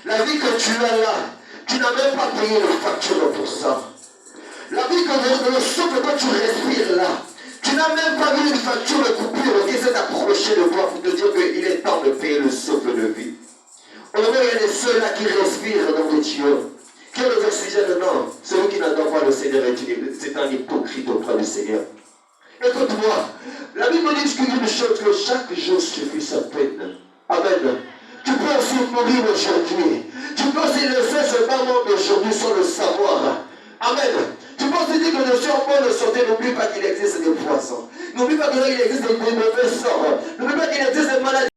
La vie que tu as là, tu n'as même pas payé le facture pour ça. La vie que le souffle que tu respires là, tu n'as même pas vu une facture de coupure qui s'est approchée de toi pour te dire qu'il est temps de payer le souffle de vie. Aujourd'hui, il y a des ceux-là qui respirent dans les tuyaux. Qui ont les oxygènes? Non. Celui qui n'adore pas le Seigneur c'est un hypocrite auprès du Seigneur. Écoute-moi, la Bible dit une chose, que chaque jour suffit sa peine. Amen. Tu peux aussi mourir aujourd'hui. Tu peux aussi laisser ce bas monde aujourd'hui sans le savoir. Amen. Tu peux aussi dire que je suis en bonne santé. N'oublie pas qu'il existe des poissons. N'oublie pas qu'il existe des mauvais sorts. N'oublie pas qu'il existe des maladies.